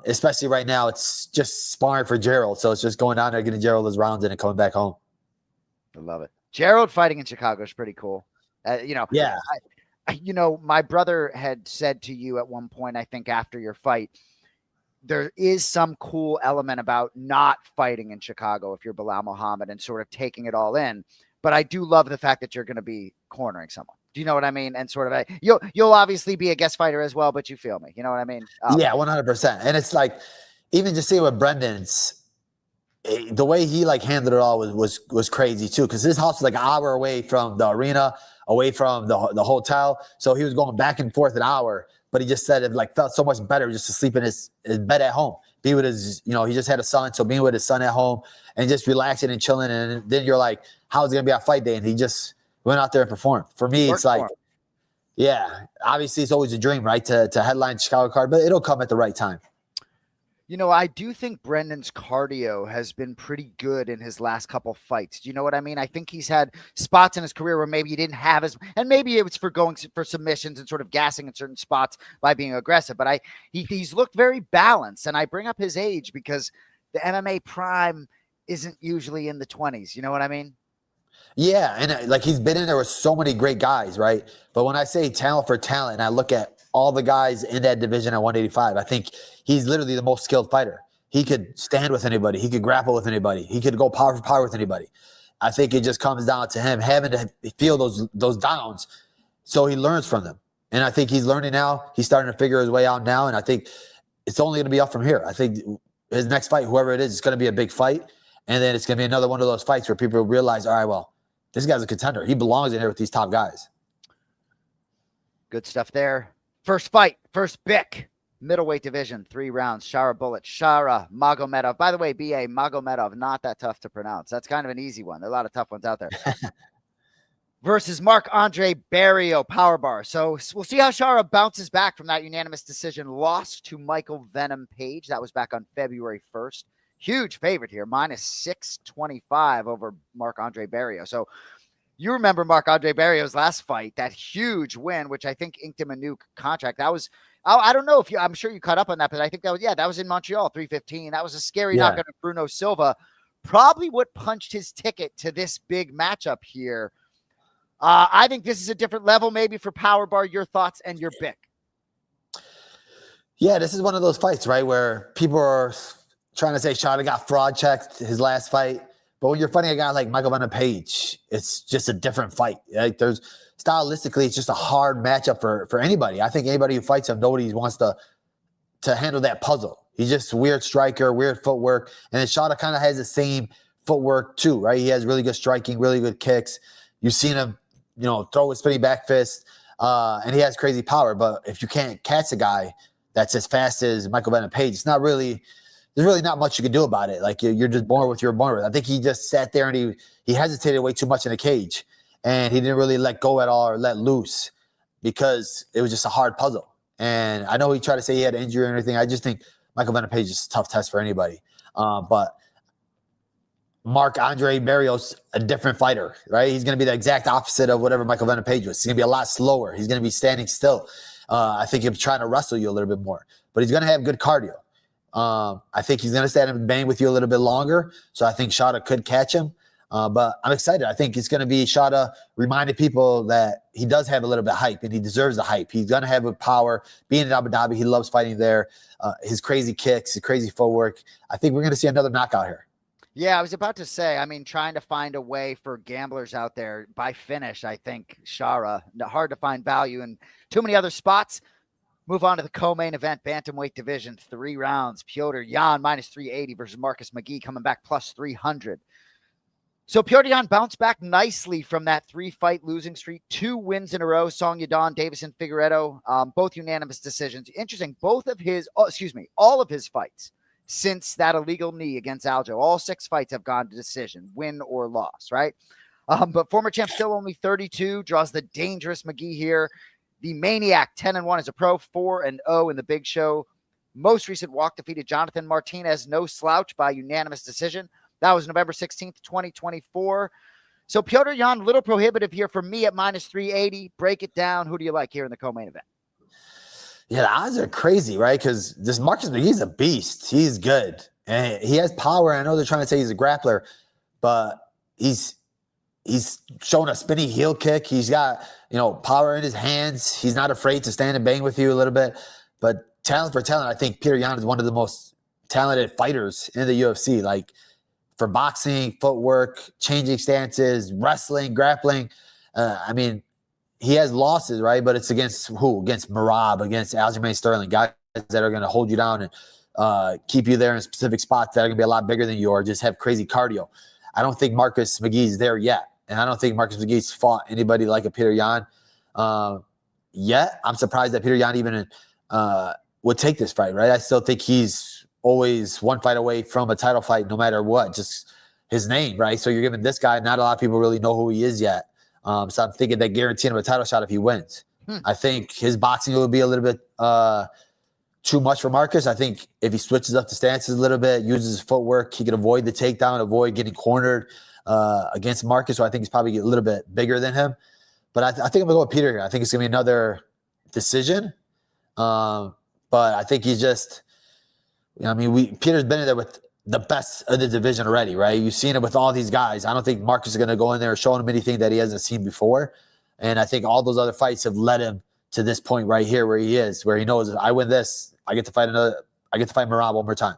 Especially right now, it's just sparring for Gerald. So it's just going down there, getting Gerald his rounds in and coming back home. I love it. Gerald fighting in Chicago is pretty cool. Yeah. My brother had said to you at one point, I think after your fight, there is some cool element about not fighting in Chicago if you're Belal Muhammad and sort of taking it all in. But I do love the fact that you're going to be cornering someone. Do you know what I mean? And sort of you'll obviously be a guest fighter as well, but you feel me. You know what I mean? Yeah, 100%. And it's even just seeing with Brendan's, the way he handled it all was crazy too. Because his house was an hour away from the arena, away from the hotel. So he was going back and forth an hour, but he just said it like felt so much better just to sleep in his bed at home. Be with his, you know, he just had a son. So being with his son at home and just relaxing and chilling. And then you're like, how's it going to be on fight day? And he just went out there and performed. For me, it's like, yeah, obviously it's always a dream, right? To headline Chicago card, but it'll come at the right time. You know, I do think Brendan's cardio has been pretty good in his last couple fights. Do you know what I mean? I think he's had spots in his career where maybe he didn't have as, and maybe it was for going for submissions and sort of gassing in certain spots by being aggressive. But he's looked very balanced, and I bring up his age because the MMA prime isn't usually in the 20s. You know what I mean? Yeah, and like he's been in there with so many great guys, right? But when I say talent for talent, and I look at all the guys in that division at 185, I think he's literally the most skilled fighter. He could stand with anybody. He could grapple with anybody. He could go power for power with anybody. I think it just comes down to him having to feel those downs so he learns from them. And I think he's learning now. He's starting to figure his way out now, and I think it's only going to be up from here. I think his next fight, whoever it is, it's going to be a big fight, and then it's going to be another one of those fights where people realize, all right, well, this guy's a contender. He belongs in here with these top guys. Good stuff there. First fight, first Bick, middleweight division, 3 rounds. Shara Bullet, Shara Magomedov. By the way, B.A. Magomedov, not that tough to pronounce. That's kind of an easy one. There are a lot of tough ones out there. Versus Marc-Andre Barriault, power bar. So we'll see how Shara bounces back from that unanimous decision loss to Michael Venom Page. That was back on February 1st. Huge favorite here, minus 625 over Marc-Andre Barriault. So you remember Marc-Andre Barriault's last fight, that huge win, which I think inked him a new contract. That was, I don't know if I'm sure you caught up on that, but I think that was in Montreal, 315. That was a scary knockout of Bruno Silva. Probably what punched his ticket to this big matchup here. I think this is a different level maybe for Power Bar. Your thoughts and your Bick. Yeah, this is one of those fights, right, where people are trying to say Shada got fraud checked his last fight. But when you're fighting a guy like Michael Venom Page, it's just a different fight. Like stylistically, it's just a hard matchup for anybody. I think anybody who fights him, nobody wants to handle that puzzle. He's just a weird striker, weird footwork. And then Shada kind of has the same footwork too, right? He has really good striking, really good kicks. You've seen him, throw a spinning back fist, and he has crazy power. But if you can't catch a guy that's as fast as Michael Venom Page, there's really not much you can do about it. Like you're just born with what you're born with. I think he just sat there and he hesitated way too much in the cage, and he didn't really let go at all or let loose because it was just a hard puzzle. And I know he tried to say he had an injury or anything. I just think Michael Venom Page is a tough test for anybody. But Marc-Andre Barriault's a different fighter, right? He's going to be the exact opposite of whatever Michael Venom Page was. He's going to be a lot slower. He's going to be standing still. I think he's trying to wrestle you a little bit more, but he's going to have good cardio. I think he's going to stand and bang with you a little bit longer. So I think Shada could catch him. But I'm excited. I think it's going to be Shada reminding people that he does have a little bit of hype and he deserves the hype. He's going to have a power. Being in Abu Dhabi, he loves fighting there. His crazy kicks, his crazy footwork. I think we're going to see another knockout here. Yeah, I was about to say, trying to find a way for gamblers out there by finish, I think Shara, hard to find value in too many other spots. Move on to the co-main event, bantamweight division, 3 rounds. Petr Yan minus 380 versus Marcus McGee coming back plus 300. So Petr Yan bounced back nicely from that 3-fight losing streak, 2 wins in a row. Song Yadon, Davison Figueiredo, both unanimous decisions. Interesting, all of his fights since that illegal knee against Aljo, all 6 fights have gone to decision, win or loss, right? But former champ still only 32, draws the dangerous McGee here. The Maniac, 10-1 as a pro, 4-0 in the Big Show. Most recent walk defeated Jonathan Martinez, no slouch by unanimous decision. That was November 16th, 2024. So Petr Yan, little prohibitive here for me at minus 380. Break it down. Who do you like here in the co-main event? Yeah, the odds are crazy, right? Because this Marcus McGee's a beast. He's good. And he has power. I know they're trying to say he's a grappler, but he's showing a spinning heel kick. He's got, power in his hands. He's not afraid to stand and bang with you a little bit. But talent for talent, I think Petr Yan is one of the most talented fighters in the UFC. Like for boxing, footwork, changing stances, wrestling, grappling. He has losses, right? But it's against who? Against Merab, against Aljamain Sterling, guys that are going to hold you down and keep you there in specific spots that are going to be a lot bigger than you or just have crazy cardio. I don't think Marcus McGee's there yet. And I don't think Marcus McGee's fought anybody like a Peter Yan yet. I'm surprised that Peter Yan even would take this fight, right? I still think he's always one fight away from a title fight no matter what, just his name, right? So you're giving this guy, not a lot of people really know who he is yet. So I'm thinking they guarantee him a title shot if he wins. I think his boxing will be a little bit too much for Marcus. I think if he switches up the stances a little bit, uses his footwork, he can avoid the takedown, avoid getting cornered against Marcus. So I think he's probably a little bit bigger than him. But I think I'm going to go with Peter here. I think it's going to be another decision. But I think he's just, Peter's been in there with the best of the division already, right? You've seen it with all these guys. I don't think Marcus is going to go in there showing him anything that he hasn't seen before. And I think all those other fights have led him to this point right here where he is, where he knows if I win this, I get to fight Merab one more time.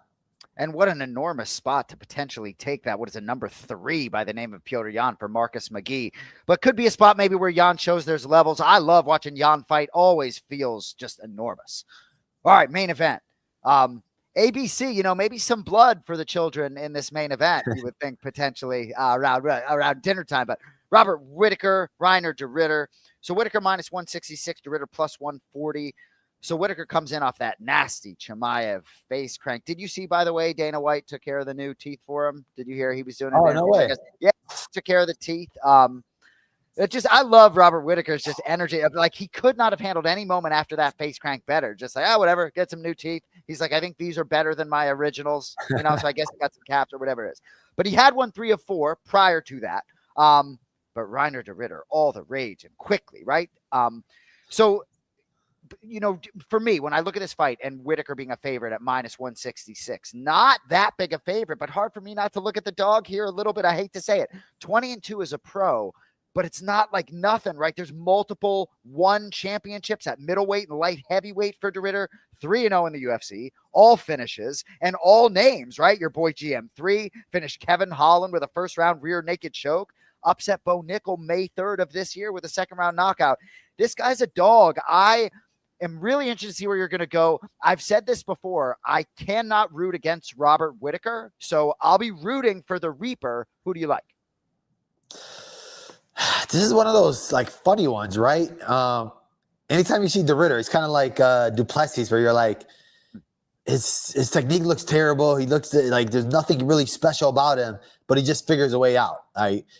And what an enormous spot to potentially take that. What is a number 3 by the name of Piotr Yan for Marcus McGee, but could be a spot maybe where Yan shows there's levels. I love watching Yan fight. Always feels just enormous. All right, main event. ABC, maybe some blood for the children in this main event. You would think potentially around dinner time, but Robert Whittaker, Reiner de Ridder. So Whittaker minus 166, de Ridder plus 140. So Whittaker comes in off that nasty Chimaev face crank. Did you see, by the way, Dana White took care of the new teeth for him? Did you hear he was doing it? Oh, no way. Yeah, took care of the teeth. I love Robert Whittaker's just energy. Like, he could not have handled any moment after that face crank better. Just like, whatever, get some new teeth. He's like, I think these are better than my originals, so I guess he got some caps or whatever it is. But he had won 3 of 4 prior to that. But Reiner de Ridder, all the rage and quickly, right? So, for me, when I look at this fight and Whittaker being a favorite at minus 166, not that big a favorite, but hard for me not to look at the dog here a little bit. I hate to say it. 20-2 as a pro, but it's not like nothing, right? There's multiple won championships at middleweight and light heavyweight for de Ridder, 3-0 in the UFC, all finishes and all names, right? Your boy GM3 finished Kevin Holland with a first round rear naked choke, upset Bo Nickel May 3rd of this year with a second round knockout. This guy's a dog. I am really interested to see where you're going to go. I've said this before. I cannot root against Robert Whittaker, so I'll be rooting for the Reaper. Who do you like? This is one of those like funny ones, right? Anytime you see de Ridder, it's kind of like Duplessis, where you're like, his technique looks terrible. He looks like there's nothing really special about him, but he just figures a way out.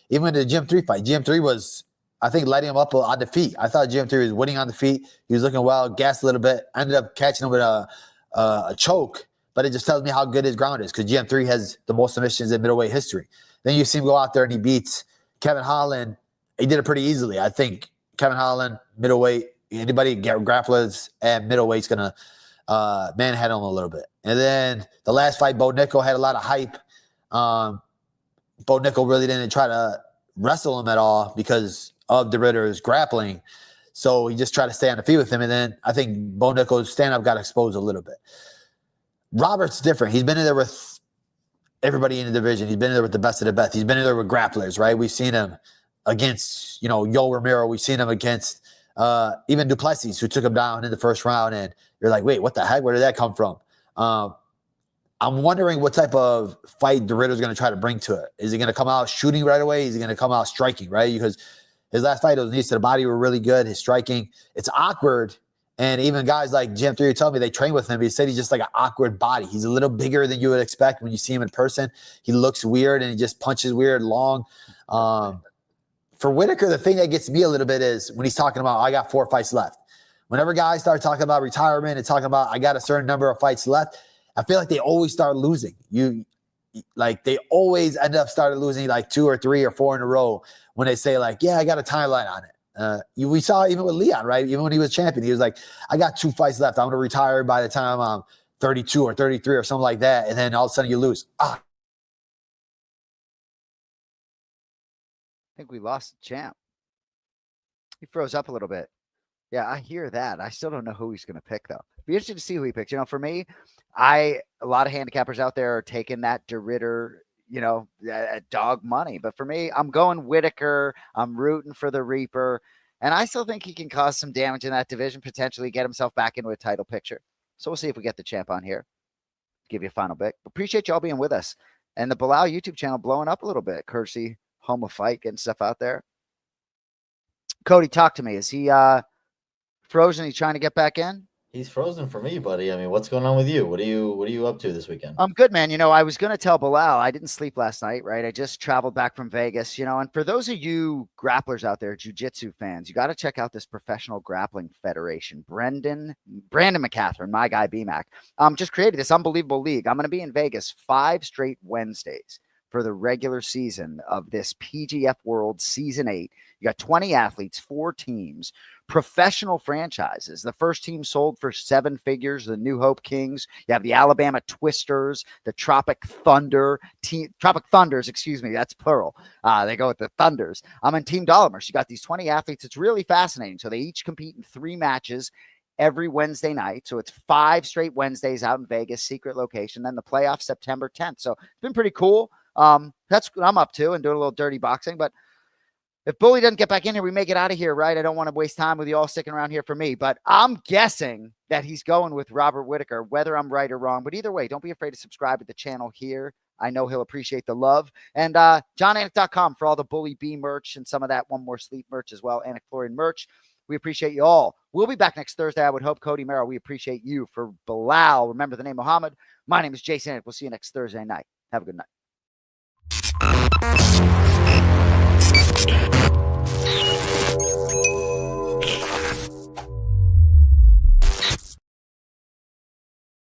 Even in the GM3 fight, GM3 was, I think, lighting him up on the feet. I thought GM3 was winning on the feet. He was looking well, gassed a little bit, ended up catching him with a choke, but it just tells me how good his ground is, because GM3 has the most submissions in middleweight history. Then you see him go out there and he beats Kevin Holland. He did it pretty easily. I think Kevin Holland, middleweight, anybody grapplers and middleweight's going to manhandle him a little bit. And then the last fight, Bo Nickel had a lot of hype. Bo Nickel really didn't try to wrestle him at all because of de Ridder's grappling. So he just tried to stay on the feet with him. And then I think Bo Nickel's stand-up got exposed a little bit. Robert's different. He's been in there with everybody in the division. He's been in there with the best of the best. He's been in there with grapplers, right? We've seen him against, Yoel Romero. We've seen him against even Duplessis, who took him down in the first round. And you're like, wait, what the heck? Where did that come from? I'm wondering what type of fight de Ridder's going to try to bring to it. Is he going to come out shooting right away? Is he going to come out striking, right? Because his last fight, those knees to the body were really good. His striking, it's awkward. And even guys like Jim 3 tell me they train with him. He said he's just like an awkward body. He's a little bigger than you would expect when you see him in person. He looks weird and he just punches weird, long. For Whittaker, the thing that gets me a little bit is when he's talking about, I got 4 fights left. Whenever guys start talking about retirement and talking about, I got a certain number of fights left, I feel like they always start losing. They always end up starting losing like 2 or 3 or 4 in a row when they say like, yeah, I got a timeline on it. We saw even with Leon, right? Even when he was champion, he was like, I got 2 fights left. I'm going to retire by the time I'm 32 or 33 or something like that. And then all of a sudden you lose. I think we lost the champ. He froze up a little bit. Yeah, I hear that. I still don't know who he's going to pick, though. Be interested to see who he picks. For me, a lot of handicappers out there are taking that de Ridder, at dog money. But for me, I'm going Whittaker. I'm rooting for the Reaper. And I still think he can cause some damage in that division, potentially get himself back into a title picture. So we'll see if we get the champ on here. Give you a final pick. Appreciate y'all being with us. And the Belal YouTube channel blowing up a little bit, courtesy home of fight, getting stuff out there. Cody, talk to me. Is he frozen? He trying to get back in? He's frozen for me, buddy. I mean, what's going on with you? What are you up to this weekend? I'm good, man. I was going to tell Belal I didn't sleep last night, right? I just traveled back from Vegas, and for those of you grapplers out there, jiu-jitsu fans, you got to check out this Professional Grappling Federation. Brandon McCatherine, my guy BMAC, just created this unbelievable league. I'm going to be in Vegas 5 straight Wednesdays for the regular season of this PGF World Season 8. You got 20 athletes, 4 teams, professional franchises. The first team sold for 7 figures, the New Hope Kings. You have the Alabama Twisters, the Tropic Thunders, that's plural. They go with the Thunders. I'm in Team Dollamers. You got these 20 athletes. It's really fascinating. So they each compete in 3 matches every Wednesday night. So it's 5 straight Wednesdays out in Vegas, secret location. Then the playoff September 10th. So it's been pretty cool. That's what I'm up to, and doing a little dirty boxing. But if Bully doesn't get back in here, we may get out of here, right? I don't want to waste time with you all sticking around here for me, but I'm guessing that he's going with Robert Whitaker, whether I'm right or wrong. But either way, don't be afraid to subscribe to the channel here. I know he'll appreciate the love. And johnanik.com for all the Bully B merch and some of that One More Sleep merch as well, Anik Florian merch. We appreciate you all. We'll be back next Thursday, I would hope. Cody Merrow, we appreciate you. For Belal, remember the name Muhammad. My name is Jason Anik. We'll see you next Thursday night. Have a good night.